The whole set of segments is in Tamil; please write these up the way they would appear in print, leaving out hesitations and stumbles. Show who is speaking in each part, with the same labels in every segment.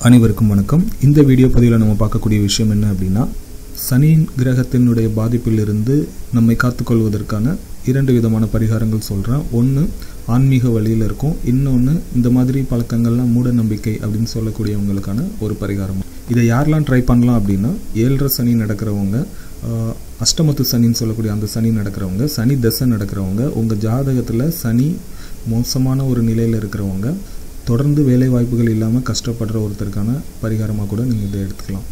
Speaker 1: அனைவருக்கும் வணக்கம். இந்த வீடியோ பதிவில் நம்ம பார்க்கக்கூடிய விஷயம் என்ன அப்படின்னா, சனி கிரகத்தினுடைய பாதிப்பிலிருந்து நம்மை காத்துக்கொள்வதற்கான 2 விதமான பரிகாரங்கள் சொல்கிறேன். ஒன்று ஆன்மீக வழியில் இருக்கும், இன்னொன்று இந்த மாதிரி பழக்கங்கள்லாம் மூட நம்பிக்கை அப்படின்னு சொல்லக்கூடியவங்களுக்கான ஒரு பரிகாரம். இதை யாரெல்லாம் ட்ரை பண்ணலாம் அப்படின்னா, 7.5 சனி நடக்கிறவங்க, அஷ்டமத்து சனின்னு சொல்லக்கூடிய அந்த சனி நடக்கிறவங்க, சனி தசை நடக்கிறவங்க, உங்கள் ஜாதகத்தில் சனி மோசமான ஒரு நிலையில் இருக்கிறவங்க, தொடர்ந்து வேலை வாய்ப்புகள் இல்லாமல் கஷ்டப்படுற ஒருத்தருக்கான பரிகாரமாக கூட நீங்கள் இதை எடுத்துக்கலாம்.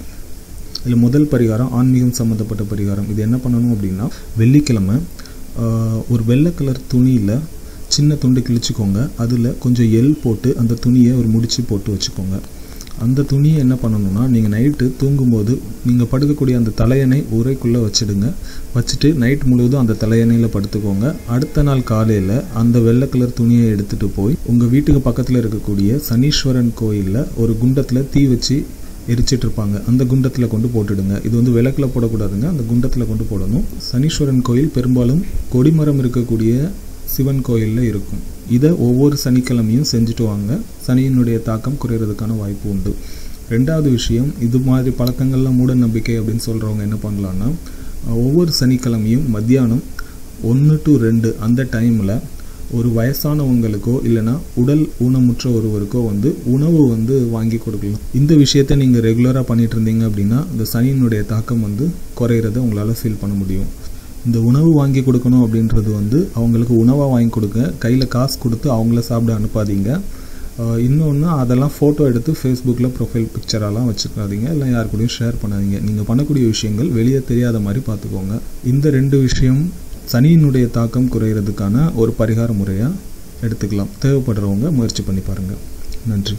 Speaker 1: இதில் முதல் பரிகாரம் ஆன்மீகம் சம்மந்தப்பட்ட பரிகாரம். இது என்ன பண்ணணும் அப்படின்னா, வெள்ளிக்கிழமை ஒரு வெள்ளை கலர் துணியில் சின்ன துண்டு கிழிச்சிக்கோங்க. அதில் கொஞ்சம் எள் போட்டு அந்த துணியை ஒரு முடிச்சு போட்டு வச்சுக்கோங்க. அந்த துணியை என்ன பண்ணணும்னா, நீங்கள் நைட்டு தூங்கும்போது நீங்கள் படுக்கக்கூடிய அந்த தலையணை உரைக்குள்ளே வச்சுட்டு நைட் முழுவதும் அந்த தலையணையில் படுத்துக்கோங்க. அடுத்த நாள் காலையில் அந்த வெள்ளை கலர் துணியை எடுத்துகிட்டு போய் உங்கள் வீட்டுக்கு பக்கத்தில் இருக்கக்கூடிய சனீஸ்வரன் கோயிலில் ஒரு குண்டத்தில் தீ வச்சு எரிச்சிட்டு இருப்பாங்க. அந்த குண்டத்தில் கொண்டு போட்டுடுங்க. இது வந்து விளக்கில் போடக்கூடாதுங்க, அந்த குண்டத்தில் கொண்டு போடணும். சனீஸ்வரன் கோயில் பெரும்பாலும் கொடிமரம் இருக்கக்கூடிய சிவன் கோயிலில் இருக்கும். இதை ஒவ்வொரு சனிக்கிழமையும் செஞ்சுட்டு வாங்க. சனியினுடைய தாக்கம் குறையிறதுக்கான வாய்ப்பு உண்டு. ரெண்டாவது விஷயம், இது மாதிரி பழக்கங்கள்லாம் மூட நம்பிக்கை அப்படின்னு சொல்கிறவங்க என்ன பண்ணலான்னா, ஒவ்வொரு சனிக்கிழமையும் மத்தியானம் 1 to 2 அந்த டைமில் ஒரு வயசானவங்களுக்கோ இல்லைனா உடல் ஊனமுற்ற ஒருவருக்கோ உணவு வாங்கி கொடுக்கலாம். இந்த விஷயத்தை நீங்கள் ரெகுலராக பண்ணிட்டு இருந்தீங்க அப்படின்னா இந்த சனியினுடைய தாக்கம் குறையிறத உங்களால் ஃபீல் பண்ண முடியும். இந்த உணவு வாங்கி கொடுக்கணும் அப்படின்றது அவங்களுக்கு உணவாக வாங்கி கொடுங்க. கையில் காசு கொடுத்து அவங்கள சாப்பிட அனுப்பாதீங்க. இன்னொன்று, அதெல்லாம் ஃபோட்டோ எடுத்து ஃபேஸ்புக்கில் ப்ரொஃபைல் பிக்சரெல்லாம் வச்சுக்காதீங்க, இல்லை யார் கூடயும் ஷேர் பண்ணாதீங்க. நீங்கள் பண்ணக்கூடிய விஷயங்கள் வெளியே தெரியாத மாதிரி பார்த்துக்கோங்க. இந்த 2 விஷயம் சனியினுடைய தாக்கம் குறையிறதுக்கான ஒரு பரிகார முறையாக எடுத்துக்கலாம். தேவைப்படுறவங்க முயற்சி பண்ணி பாருங்கள். நன்றி.